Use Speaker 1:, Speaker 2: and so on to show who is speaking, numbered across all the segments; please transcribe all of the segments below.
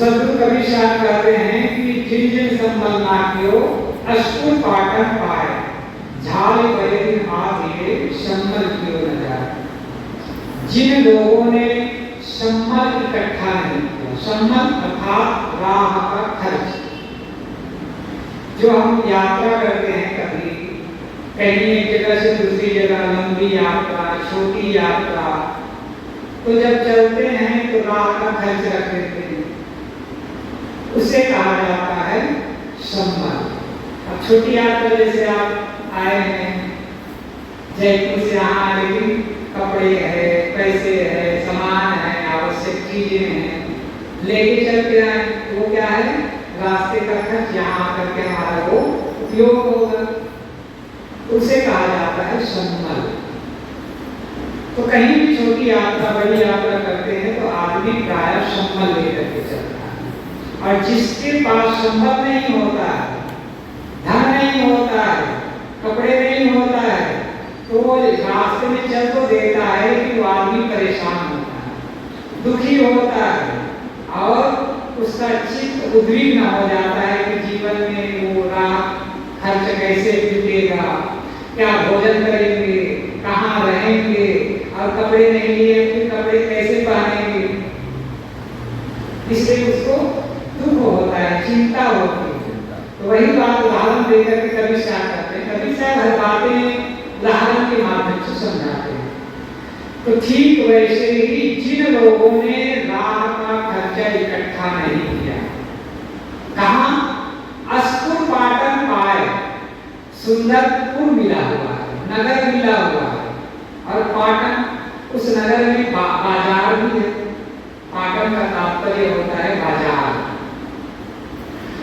Speaker 1: सदगुरु कबीर साहब कहते हैं कि जिन जिन संबल ना कियो अष्टुर पाटन पाए, झाल बड़े दिन आगे संबल कियो न जाए। जिन लोगों ने संबल इकट्ठा नहीं किया, संबल अर्थात राह का खर्च, जो हम यात्रा करते हैं कभी कहीं एक जगह से दूसरी जगह, लंबी यात्रा, छोटी यात्रा, तो जब चलते हैं तो राह का खर्च रख देते हैं, उसे कहा जाता है संबल। अब छोटी यात्रा जैसे आप आए हैं जयपुर से यहाँ, लेकिन कपड़े है, पैसे है, सामान है, आवश्यक चीजें हैं, लेके चलते आए, वो क्या है, रास्ते का खर्च यहाँ आकर के हमारा वो उपयोग होगा, उसे कहा जाता है संबल। तो कहीं भी छोटी यात्रा बड़ी यात्रा करते हैं तो आदमी प्रायः संबल लेकर के चलता है। और जिसके पास संबल नहीं होता है, धन नहीं होता है, कपड़े नहीं होता है, तो वो रास्ते में चल तो देता है कि वो आदमी परेशान होता है, दुखी होता है और उसका चित्त उद्विग्न हो जाता है कि जीवन में वो राह खर्च कैसे जुटेगा, क्या भोजन करेंगे, कहाँ रहेंगे, और कपड़े नहीं लिए फिर कपड़े कैसे पहनेंगे, इसलिए उसको दुख होता है, चिंता होती है। तो वही बात उदाहरण देकर के कबीर साहब करते हैं, कबीर साहब हर बातें उदाहरण के माध्यम से समझाते हैं। तो ठीक वैसे ही जिन लोगों ने राह का खर्चा इकट्ठा नहीं किया, कहाँ, अस्पुर पाटन पाए, सुंदरपुर मिला हुआ है, नगर मिला हुआ है, और पाटन उस नगर में बाजार भी है। पाटन का तात्पर्य होता है बाजार।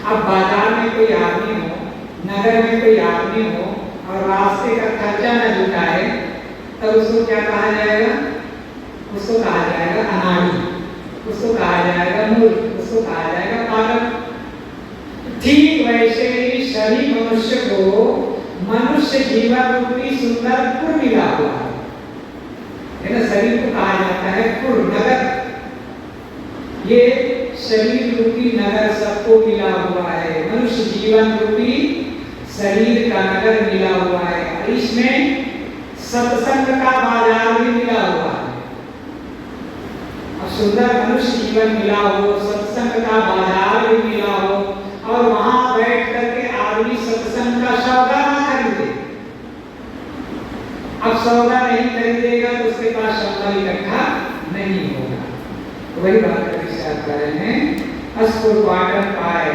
Speaker 1: अब बाजार में कोई आदमी हो, नगर में कोई आदमी हो और रास्ते का खर्चा न जुटाए, तब उसको क्या कहा जाएगा, उसको कहा जाएगा अनाड़ी, उसको कहा जाएगा मूर्ख, उसको कहा जाएगा पागल। ठीक वैसे ही सभी मनुष्य को मनुष्य जीवन रूपी सुंदरपुर मिला हुआ है ना, शरीर को कहा जाता है पुर, नगर। ये शरीर रूपी नगर सबको मिला हुआ है, मनुष्य जीवन रूपी शरीर का नगर मिला हुआ है, इसमें सत्संग का बाजार भी मिला हुआ है। और सुंदर मनुष्य जीवन मिला हो, सत्संग का बाजार भी मिला हो, और वहां बैठ करके आदमी सत्संग का सौदा ना खरीदे। अब सौदा नहीं खरीदेगा तो उसके पास संबल इकट्ठा नहीं होगा। तो वही बात कबीर साहब कर रहे हैं, अस्पुर पाटन पाए,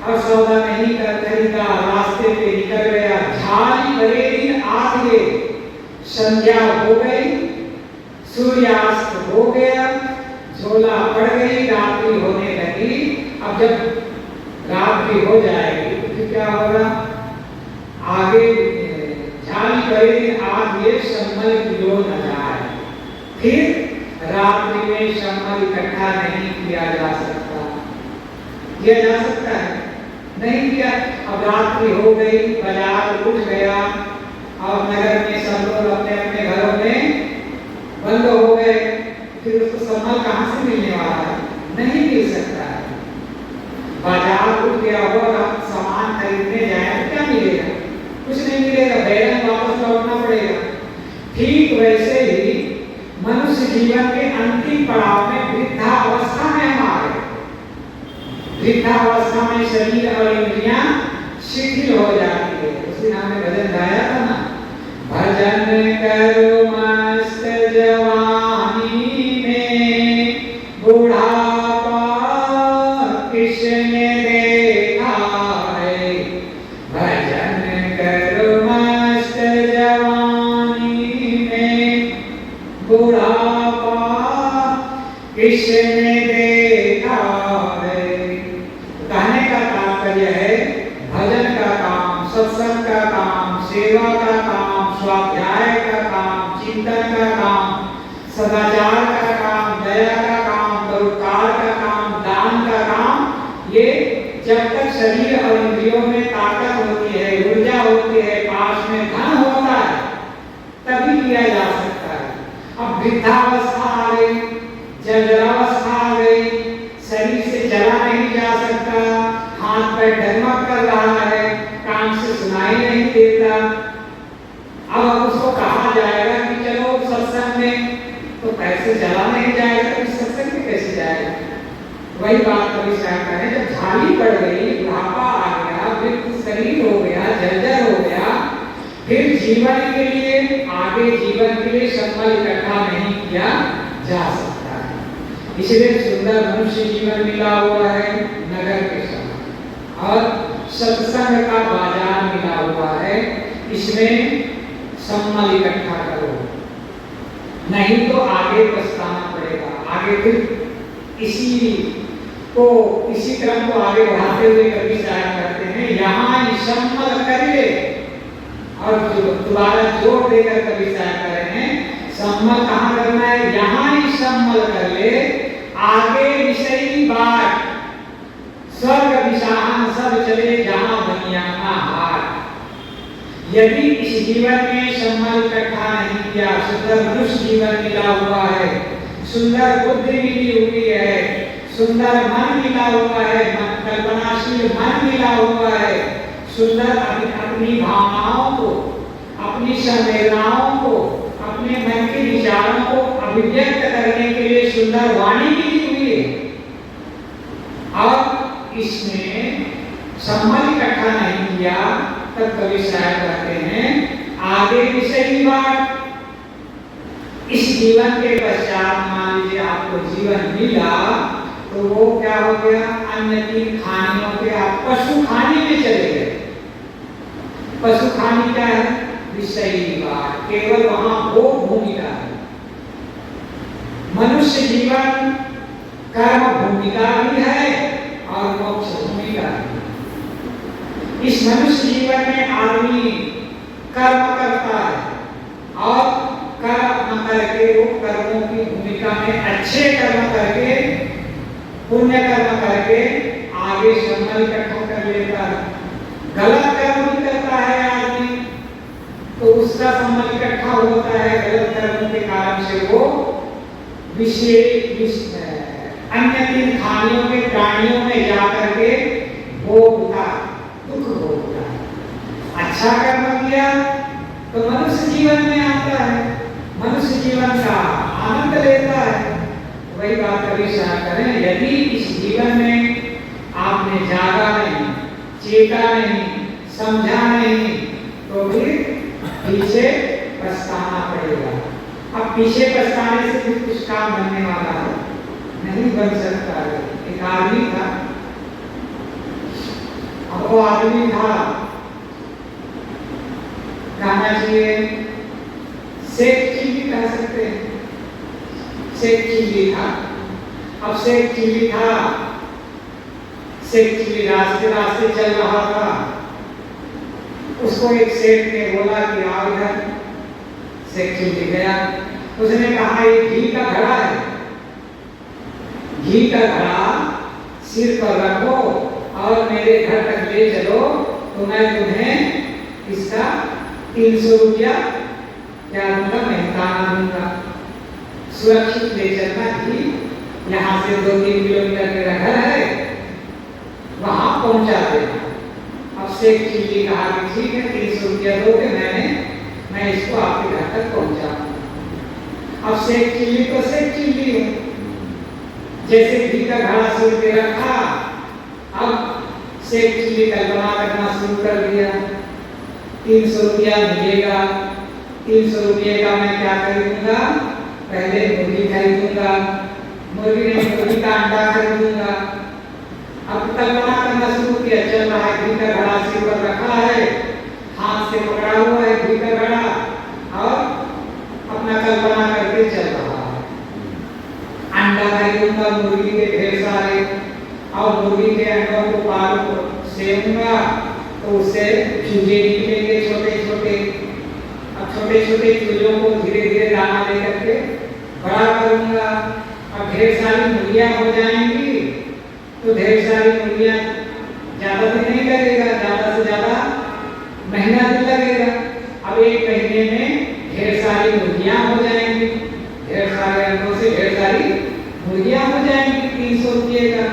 Speaker 1: और सौदा नहीं कर खरीदा, रास्ते पे निकल गया, झाली बड़े दिन आ गए, संध्या हो गई, सूर्यास्त हो गया, झोला पड़ गई, रात्रि होने लगी। अब जब रात्रि हो जाएगी तो फिर क्या होगा, आगे झाली बड़े दिन आगे संबल कियो न जाए, फिर रात्रि में संबल इकट्ठा नहीं किया जा सकता। किया जा सकता है? नहीं किया। अब रात्रि हो गई, बाजार उठ गया और नगर में सब लोग अपने अपने घरों में बंद हो गए, फिर उसको संबल कहाँ से मिलने वाला है? नहीं मिल सकता है। बाजार उठ गया हो और आप सामान खरीदने जाए तो क्या मिलेगा? कुछ नहीं मिलेगा, बैरन वापस लौटना पड़ेगा। ठीक वैसे ही मनुष्य जीवन के अंतिम पड़ाव में वृद्धावस्था में हम आ गए। वृद्धावस्था में शरीर और इंद्रियां शिथिल हो जाती है। उस दिन हमने भजन गाया था ना, भजन करो मस्त जवानी में, बुढ़ापा किसने देखा है। भजन करो मस्त जवानी में, बुढ़ापा किसने देखा है। कहने का तात्पर्य है भजन का काम, सत्संग का काम, सेवा का काम, स्वाध्याय का काम, चिंतन का काम, सदाचार का काम, दया का काम, परोपकार का काम, दान का काम, ये जब तक शरीर और इंद्रियों में ताकत होती है, ऊर्जा होती है, पास में धन होता है, तभी किया जा सकता है। अब वृद्धावस्था आ गई, जर्जरावस्था आ गई, शरीर से जला नहीं अब उसको कहा जाएगा कि चलो सत्संग में, तो पैसे चला नहीं जाएगा तो सत्संग में कैसे जाएगा? वही बात कभी स्टार्ट करें, जब झाली पड़ गई, बुढ़ापा आ गया, फिर शरीर हो गया, जर्जर हो गया, फिर जीवन के लिए, आगे जीवन के लिए संबल इकट्ठा नहीं किया जा सकता है। इसलिए सुंदर मनुष्य जीवन मिला हुआ है नगर के समय, और सत्संग का बाजार मिला हुआ है, इसमें संबल इकट्ठा करो, नहीं तो आगे पछताना पड़ेगा। आगे फिर इसी क्रम को आगे बढ़ाते हुए कभी शायद करते हैं, यहाँ संबल कर ले, और दोबारा जोर देकर कभी शायद कर रहे हैं, संबल कहाँ करना है? यहाँ ही संबल कर ले, आगे विषयी बात, स्वर्ग विशाहन सब चले जहाँ दुनिया का हार। यदि इस जीवन में संबल इकट्ठा नहीं किया, सुंदर मनुष्य जीवन मिला हुआ है, सुंदर बुद्धि मिली हुई है, सुंदर मन मिला हुआ है, कल्पनाशील मन मिला हुआ है, सुंदर अपनी भावनाओं को, अपनी संवेदनाओं को, अपने मन के विचारों को अभिव्यक्त करने के लिए सुंदर वाणी मिली हुई है, और इसमें संबल इकट्ठा नहीं किया, तब कवि शायद कहते हैं आगे विषयी बात। इस जीवन के पश्चात मान लीजिए आपको जीवन मिला, तो वो क्या हो गया? अन्य तीन खानियों के आप पशु खानी में चले गए। पशु खानी क्या है? विषयी बात, केवल वहां भोग भूमिका है। मनुष्य जीवन कर्म भूमिका भी है और मोक्ष भूमिका भी है। इस मनुष्य जीवन में आदमी कर्म करता है, और कर्म करके वो कर्मों की भूमिका में अच्छे कर्म करके, पुण्य कर्म करके आगे संबल इकट्ठा कर लेता है। गलत कर्म भी करता है आदमी, तो उसका संबल इकट्ठा होता है, गलत कर्मों के कारण से वो अन्य तीन खानियों के प्राणियों में जाकर के भोगता, दुख भोगता है। अच्छा कर्म किया तो मनुष्य जीवन में आता है, मनुष्य जीवन का आनंद लेता है। वही बात कभी शायद करें, यदि इस जीवन में आपने जागा नहीं, चेता नहीं, समझा नहीं, तो फिर पीछे पछताना पड़ेगा। अब पीछे पछताने से फिर कुछ काम बनने वाला है नहीं, बन सकता है। एक आदमी था, अब वो आदमी था, कहना चाहिए शेख चिल्ली कह सकते हैं, शेख चिल्ली था। अब शेख चिल्ली था, शेख चिल्ली रास्ते रास्ते चल रहा था, उसको एक सेठ ने बोला कि आओ इधर। शेख चिल्ली गया, उसने कहा ये घी का घड़ा है, घी का घड़ा सिर पर रखो और मेरे घर तक ले चलो, तो मैं तुम्हें इसका 300 रुपया क्या दूंगा, मेहताना दूंगा। सुरक्षित ले चलना घी, यहाँ से 2-3 किलोमीटर मेरा घर है, वहां पहुंचा देना। अब शेख चिल्ली कहा कि ठीक है, 300 रुपया दोगे, मैं इसको आपके घर तक पहुंचाऊंगा। अब शेख चिल्ली तो शेख चिल्ली हूं, जैसे घी का घड़ा सिर पे रखा, अब शेख चिल्ली कल्पना करना शुरू कर दिया, 300 रुपया मिलेगा, 300 रुपये का मैं क्या खरीदूंगा? पहले मुर्गी खरीदूंगा, मुर्गी नहीं मुर्गी का अंडा खरीदूंगा। अब कल्पना करना शुरू किया, चल रहा है, घी का घड़ा सिर पर रखा है, हाथ से पकड़ा हुआ है घी का घड़ा, और अपना कल्पना करके चल रहा है। अंडा खरीदूंगा मुर्गी के ढेर सारे, और मुर्गी के अंडों को पाल सेकूंगा तो उससे चूजे निकलेंगे छोटे छोटे। अब छोटे छोटे चूजों को धीरे धीरे दाना दे करके बड़ा करूंगा, अब ढेर सारी मुर्गियां हो जाएंगी, तो ढेर सारी मुर्गियां ज्यादा दिन नहीं लगेगा, ज्यादा से ज्यादा महीना दिन लगेगा। अब 1 महीने में ढेर सारी मुर्गियां हो जाएंगी, ढेर सारे अंडों से ढेर सारी मुर्गियां हो जाएंगी 300 रुपये का।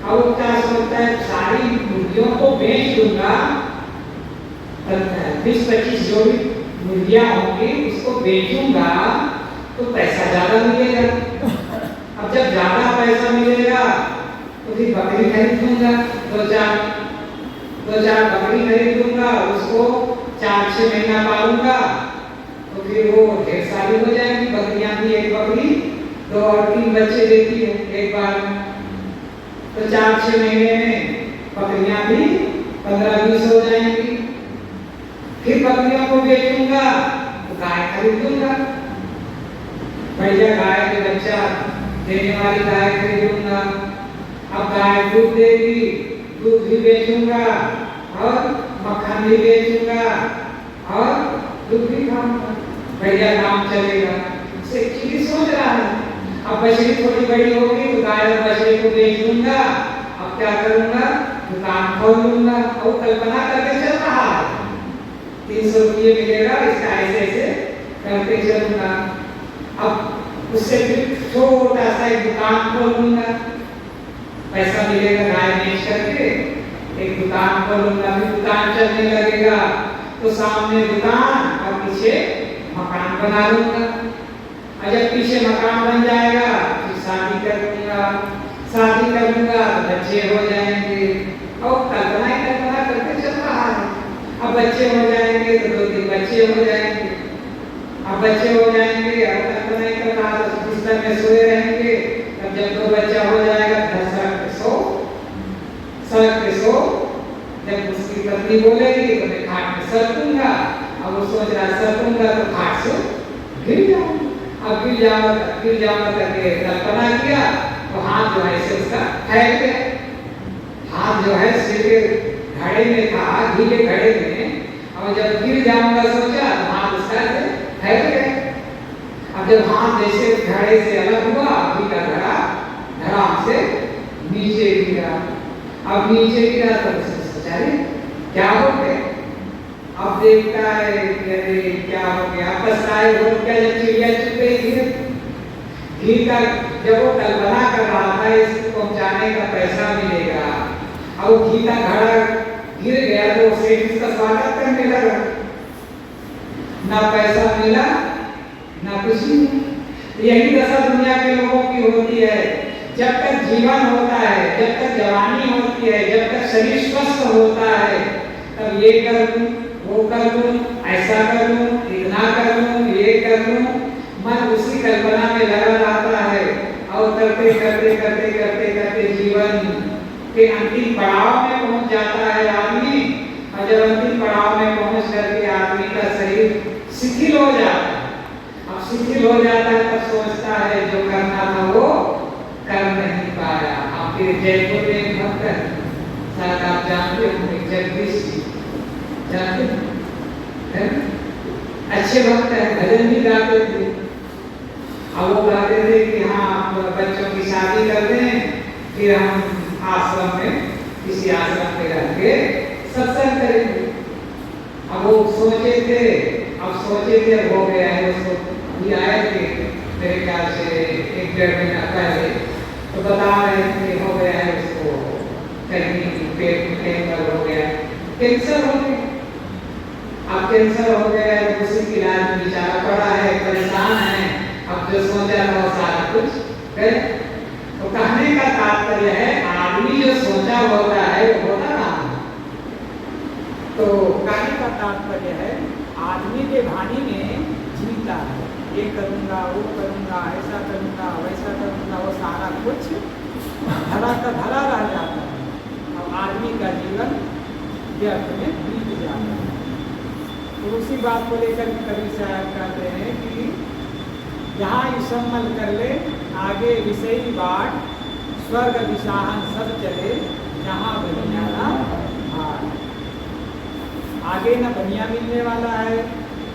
Speaker 1: अब क्या सोचता है, सारी मुर्गियों को बेच दूंगा, 20-25 जोड़ी मुर्गियां होंगी उसको बेचूंगा तो पैसा ज्यादा मिलेगा। अब जब ज्यादा पैसा मिलेगा तो फिर बकरी खरीद लूंगा, दो चार बकरी खरीद लूंगा, उसको 4-6 महीना पालूंगा तो फिर वो ढेर सारी हो जाएंगी बकरियां भी। एक बकरी 2 और 3 बच्चे देती है एक बार में, तो 4-6 महीने में बकरियां भी 15-20 हो जाएंगी। फिर बकरियों को बेचूंगा तो गाय खरीद लूंगा, बढ़िया गाय के बच्चा देने वाली गाय खरीदूंगा। अब गाय दूध देगी, दूध भी बेचूंगा और मक्खन भी बेचूंगा और दूध भी खाऊंगा, बढ़िया काम चलेगा। से चीज सोच रहा है। अब बछड़ी थोड़ी बड़ी होगी तो गाय और बछड़ी को बेच दूंगा। अब क्या करूंगा, दुकान खोल लूंगा और कल्पना करके चल रहा है 300 रुपये मिलेगा, इसका ऐसे ऐसे करके चलूंगा। अब उससे फिर छोटा सा एक दुकान खोल लूंगा, पैसा मिलेगा गाय बेच करके एक दुकान खोलूंगा, फिर दुकान चलने लगेगा तो सामने दुकान और पीछे मकान बना लूंगा। और जब पीछे मकान बन जाएगा फिर शादी कर लूंगा, शादी कर लूंगा तो बच्चे हो जाएंगे और कल्पना करके चल रहा है। अब बच्चे हो जाएंगे तो 2-3 बच्चे हो जाएंगे, अब बच्चे हो जाएंगे और कल्पना ही कर रहा है, बिस्तर में सोए रहेंगे। अब जब 2 बच्चा हो जाएगा सड़क पे सो, जब उसकी पत्नी बोलेगी तो मैं खाट में सरकूंगा, अब वो सोच रहा सरकूंगा तो खाट से गिर जाऊंगा। अब गिर जाऊंगा करके कल्पना किया तो हाथ जो है से उसका फैल गया, हाथ जो है सिर के घड़े में था, घी के घड़े में, और जब गिर जाऊंगा सोचा तो हाथ उसका फैल गया। अब जब हाथ जैसे घड़े से अलग हुआ, घी का घड़ा धड़ाम से नीचे गिरा। अब नीचे गिरा तो सोचा क्या हो गया। अब देखता है अरे क्या हो गया, पछताए हो क्या, जब चिड़िया चुप गई घी का, जब वो कल्पना कर रहा था इसको पहुंचाने का पैसा मिलेगा, अब वो घी का घड़ा गिर गया तो उसे इसका स्वागत करने लगा, ना पैसा मिला ना कुछ नहीं। यही दशा दुनिया के लोगों की होती है। जब तक जीवन होता है, जब तक जवानी होती है, जब तक शरीर स्वस्थ होता है, तब ये कर लूं, वो कर लूं, ऐसा कर लूं, इतना कर लूं, ये कर लूं, मन उसी कल्पना में लगा रहता है और करते करते करते करते करते जीवन के अंतिम पड़ाव में पहुंच जाता है आदमी। और जब अंतिम पड़ाव में पहुंच करके आदमी का शरीर शिथिल हो जाता है, अब शिथिल हो जाता है तब सोचता है जो करना था वो कर नहीं पाया। आपके जयपुर में एक भक्त है, शायद आप जानते होंगे, जगदीश जी, जानते हैं? अच्छे भक्त है, भजन भी गाते थे। अब वो गाते थे कि हाँ बच्चों की शादी कर दें, फिर हम आश्रम में किसी आश्रम में रह के सत्संग करेंगे। अब वो सोचे थे, अब हो गया है, उसको भी आए थे मेरे ख्याल से 1-1.5 महीना पहले, तो बता रहे थे हो गया है उसको कहीं पेट में कैंसर हो गया, कैंसर हो गया। अब कैंसर हो गया है तो उसी की इलाज में बेचारा पड़ा है, परेशान है। अब जो सोचा था वो सारा कुछ गया। तो कहने का तात्पर्य है आदमी जो सोचा होता है वो होता ना। तो कहने का तात्पर्य है आदमी के भानी में जीता है, ये करूँगा, वो करूँगा, ऐसा करूँगा, वैसा करूँगा, वो सारा कुछ धरा का धरा रह जाता है। अब आदमी का जीवन व्यर्थ में बीत जाता है। तो उसी बात को लेकर कवि साहब कहते हैं कि जहाँ युसम्मल कर ले आगे विषयी बाट, स्वर्ग विशाहन सब चले जहाँ बनिया ना हाट। आगे ना बनिया मिलने वाला है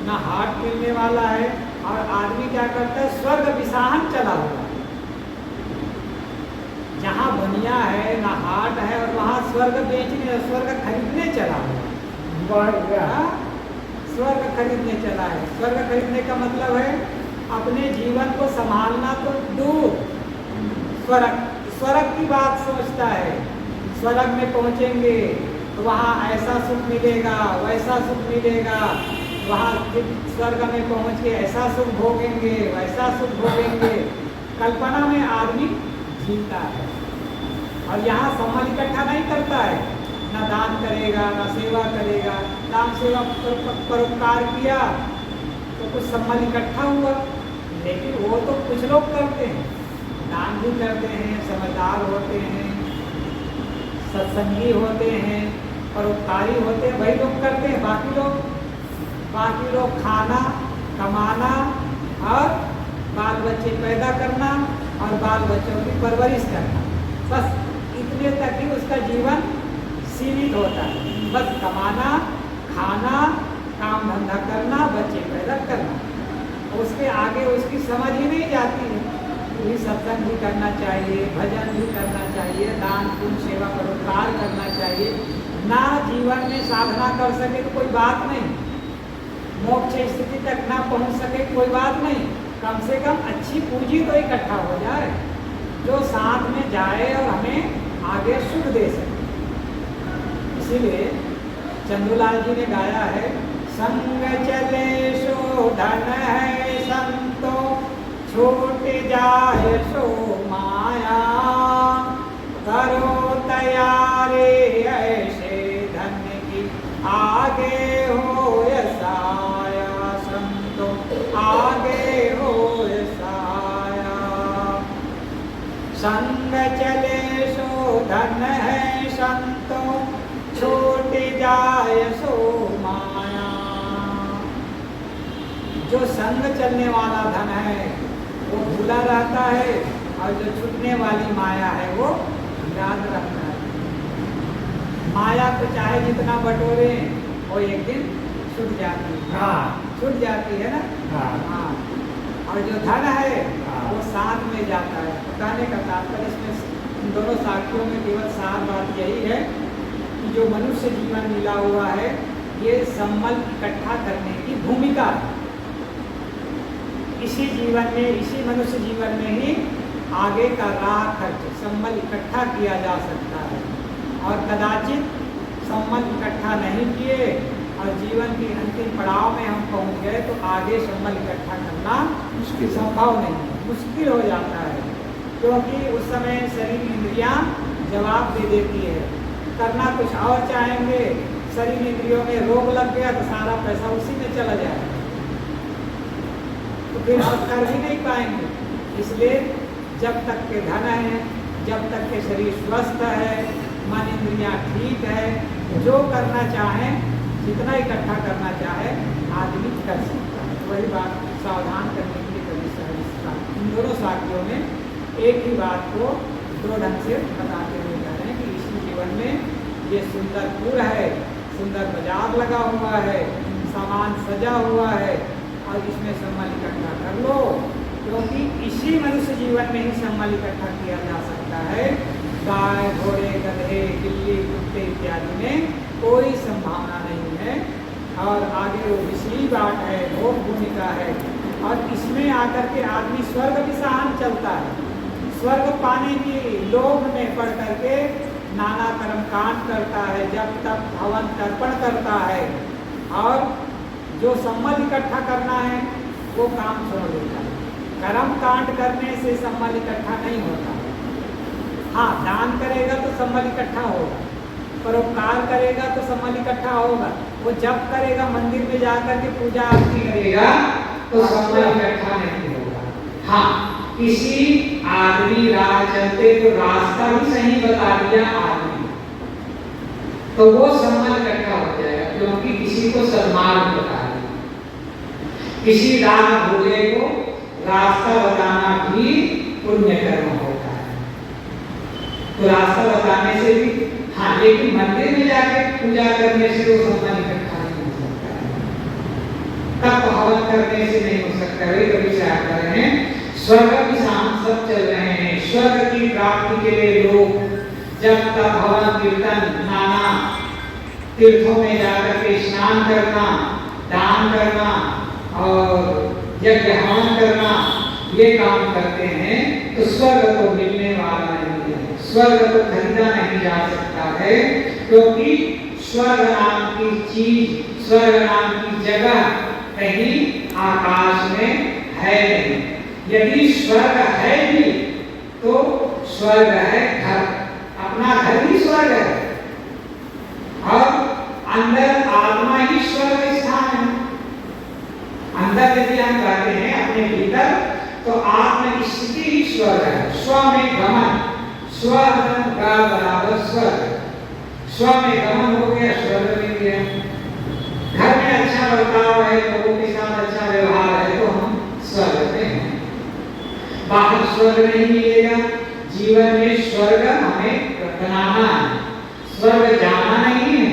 Speaker 1: ना हाट मिलने वाला है, और आदमी क्या करता है स्वर्ग विशाहन चला हुआ। जहाँ बनिया है ना हाट है और वहाँ स्वर्ग बेचने, स्वर्ग खरीदने चला हुआ। स्वर्ग खरीदने चला है। स्वर्ग खरीदने का मतलब है अपने जीवन को संभालना तो दूर, स्वर्ग की बात सोचता है। स्वर्ग में पहुंचेंगे तो वहाँ ऐसा सुख मिलेगा, वैसा सुख मिलेगा,
Speaker 2: वहाँ स्वर्ग में पहुँच के ऐसा सुख भोगेंगे, वैसा सुख भोगेंगे। कल्पना में आदमी जीता है और यहाँ सम्मान इकट्ठा नहीं करता है, ना दान करेगा ना सेवा करेगा। दान सेवा परोपकार किया तो कुछ सम्मान इकट्ठा हुआ, लेकिन वो तो कुछ लोग करते हैं, दान भी करते हैं, समझदार होते हैं, सत्संगी होते हैं, परोपकारी होते हैं, वही लोग करते हैं। बाकी लोग खाना, कमाना और बाल बच्चे पैदा करना और बाल बच्चों की परवरिश करना, बस इतने तक ही उसका जीवन सीमित होता है। बस कमाना, खाना, काम धंधा करना, बच्चे पैदा करना, उसके आगे उसकी समझ ही नहीं जाती है। भी सत्संग भी करना चाहिए, भजन भी करना चाहिए, दान पुण्य सेवा परोपकार करना चाहिए। ना जीवन में साधना कर सके तो कोई बात नहीं, मोक्ष स्थिति तक ना पहुंच सके कोई बात नहीं, कम से कम अच्छी पूंजी तो इकट्ठा हो जाए जो साथ में जाए और हमें आगे सुख दे सके। इसीलिए चंद्रलाल जी ने गाया है, संग चले सो धन है संतो, छूट जाए सो माया, करो तैयारी ऐसे धन की आगे हो साया, संतो आगे हो साया। संग चले सो धन है संतो, छूट जाए सो माया। जो संग चलने वाला धन है वो भूला रहता है और जो छूटने वाली माया है वो याद रखता है। माया तो चाहे जितना बटोरे वो एक दिन छूट जाती है।
Speaker 1: हाँ,
Speaker 2: छूट जाती है ना। हाँ। और जो धन है वो साथ में जाता है। बताने का तात्पर्य इसमें इन दोनों साखियों में केवल सार बात यही है कि जो मनुष्य जीवन मिला हुआ है ये संबल इकट्ठा करने की भूमिका है। इसी जीवन में, इसी मनुष्य जीवन में ही आगे का राह खर्च संबल इकट्ठा किया जा सकता है। और कदाचित संबल इकट्ठा नहीं किए और जीवन की अंतिम पड़ाव में हम पहुंच गए तो आगे संबल इकट्ठा करना संभव नहीं है, मुश्किल हो जाता है। क्योंकि उस समय शरीर इंद्रियां जवाब दे देती है, करना कुछ और चाहेंगे, शरीर इंद्रियों में रोग लग गया तो सारा पैसा उसी में चला जाएगा, तो फिर हम कर भी नहीं पाएंगे। इसलिए जब तक के धन है, जब तक के शरीर स्वस्थ है, मन इंद्रियां ठीक है, जो करना चाहे, जितना इकट्ठा करना चाहे आदमी कर सकता है। वही बात सावधान करने के लिए कभी इन दोनों साथियों में एक ही बात को दो ढंग से बताते हुए कह रहे हैं कि इसी जीवन में ये सुंदर पुर है, सुंदर बाजार लगा हुआ है, सामान सजा हुआ है और इसमें सम्मान इकट्ठा कर लो, क्योंकि इसी मनुष्य जीवन में ही सम्मान इकट्ठा किया जा सकता है। गाय, घोड़े, गधे, बिल्ली, कुत्ते इत्यादि में कोई संभावना नहीं है और आगे वो पिछली बात है, भोग भूमिका है। और इसमें आकर के आदमी स्वर्ग की सहान चलता है, स्वर्ग पाने की लोभ में पड़ करके नाना कर्म कांड करता है, जब तक हवन तर्पण करता है और जो सम्मल इकट्ठा करना है वो काम छोड़ देता है। कर्म कांड करने से सम्मल इकट्ठा नहीं होता। हाँ, दान करेगा तो सम्मल इकट्ठा होगा, परोपकार करेगा तो सम्मल इकट्ठा होगा। वो जब करेगा मंदिर में जाकर के पूजा आरती
Speaker 1: करेगा तो सम्मल इकट्ठा नहीं होगा। हाँ, किसी आदमी राह चलते तो रास्ता भी सही बता दिया आदमी, तो वो सम्मल इकट्ठा हो जाएगा, क्योंकि किसी को सन्मार्ग बता दिया। किसी राह भूले को रास्ता बताना भी पुण्य कर्म होता है। तो रास्ता बताने से भी, हाँ, लेकिन मंदिर में जाके पूजा करने से वो सम्मान इकट्ठा नहीं हो सकता है, तब हवन करने से नहीं हो सकता है। कभी से आप कर रहे हैं, स्वर्ग की शान सब चल रहे हैं, स्वर्ग की प्राप्ति के लिए लोग जब तक हवन कीर्तन नाना तीर्थों में जाकर के स्नान करना, दान करना और यज्ञ हवन करना ये काम करते हैं तो स्वर्ग तो मिलने वाला नहीं है, स्वर्ग तो खरीदा नहीं जा सकता है। क्योंकि स्वर्ग नाम की चीज, स्वर्ग नाम की जगह कहीं आकाश में है नहीं। यदि स्वर्ग है भी तो स्वर्ग है घर, अपना घर ही स्वर्ग है, और अंदर आत्मा ही स्वर्ग स्थान है। अंदर यदि हम कहते हैं अपने भीतर, तो आत्म स्थिति ही स्वर्ग है। स्व में गमन, स्व का बराबर स्वर्ग, स्व में गमन हो गया, स्वर्ग में गया। घर में अच्छा बर्ताव है, लोगों के साथ अच्छा व्यवहार है, तो हम स्वर्ग में हैं। बाहर स्वर्ग नहीं मिलेगा, जीवन में स्वर्ग हमें बनाना है। स्वर्ग जाना नहीं है,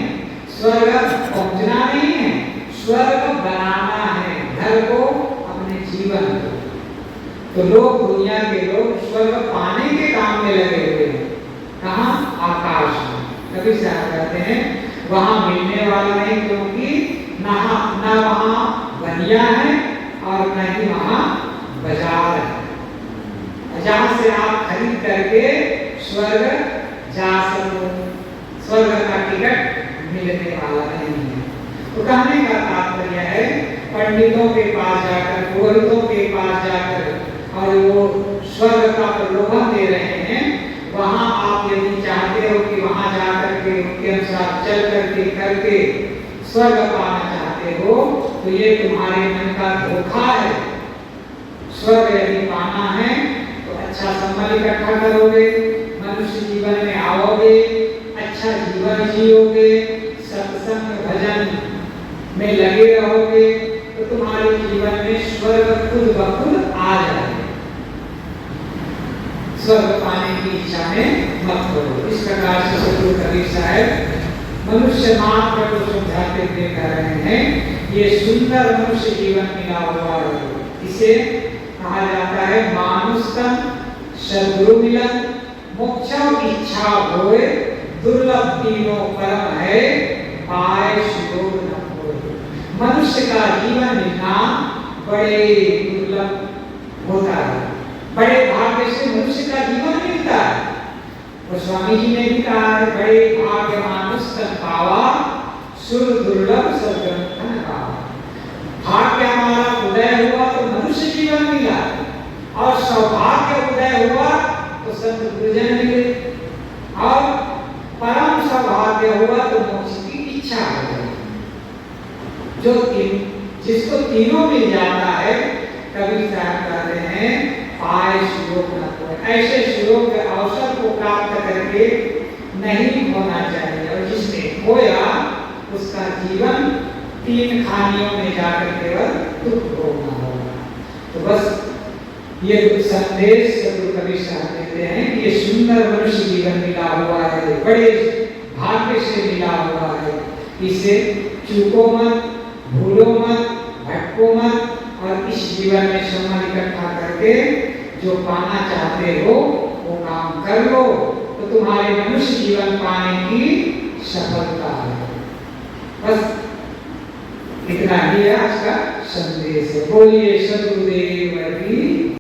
Speaker 1: स्वर्ग पहुंचना नहीं है, स्वर्ग बनाना है, घर को, अपने जीवन को। तो लोग, दुनिया के लोग स्वर्ग पाने के काम में लगे हुए हैं। कहाँ? आकाश में। कभी साहब कहते हैं वहां मिलने वाला नहीं, क्योंकि ना वहां बनिया है और न ही वहां बाजार है, जहां से आप खरीद करके स्वर्ग जा सको। स्वर्ग का टिकट मिलने वाला नहीं है। तो कहने का तात्पर्य है, पंडितों के पास जाकर, पुरोहितों के पास जाकर और वो स्वर्ग का प्रलोभन दे रहे हैं, वहां आप यदि चाहते हो कि वहां जाकर के उनके अनुसार चल करके करके स्वर्ग पाना चाहते हो, तो ये तुम्हारे मन का धोखा है। स्वर्ग यदि पाना है तो अच्छा संबंध इकट्ठा करोगे, मनुष्य जीवन में आओगे, अच्छा जीवन जियोगे, सत्संग भजन में लगे रहोगे, तो तुम्हारे जीवन में स्वर्ग खुद ब खुद आ जाएगा। स्वर्ग पाने की इच्छा में मत करो। इस प्रकार से सतगुरु कबीर साहब मनुष्य मात्र को समझाते हुए कह रहे हैं, ये सुंदर मनुष्य जीवन मिला हुआ है। इसे कहा जाता है मानुषतम सद्गुरु मिलन, मोक्षम इच्छा होए, दुर्लभ तीनों परम है, पाए सुयोग न होए। मनुष्य का जीवन मिलना बड़े दुर्लभ होता है, बड़े भाग्य से मनुष्य का जीवन मिलता है। और स्वामी जी ने भी कहा है, बड़े भाग्य मानुष तन पावा, सुर दुर्लभ सद्ग्रंथन पावा। भाग्य हमारा उदय हुआ तो मनुष्य जीवन मिला, और सौभाग्य उदय हुआ तो संत गुरुजन मिले, और परम सौभाग्य हुआ तो मोक्ष की इच्छा हो गई। जो जिसको तीनों मिल जाता है, कबीर साहब कहते हैं पाए सुयोग न होए। ऐसे सुयोग के अवसर को प्राप्त करके नहीं होना चाहिए, और जिसने खोया उसका जीवन तीन खानियों में जाकर केवल दुख भोगना होगा। तो बस ये संदेश सतगुरु कबीर साहब देते हैं कि ये सुंदर मनुष्य जीवन मिला हुआ है, बड़े भाग्य से मिला हुआ है। इसे चूको मत, भूलो मत, भटको मत, और इस जीवन में सम्मान इकट्ठा करके जो पाना चाहते हो वो काम कर लो, तो तुम्हारे मनुष्य जीवन पाने की सफलता है। बस इतना ही आज का संदेश है। बोलिए सद्गुरुदेव की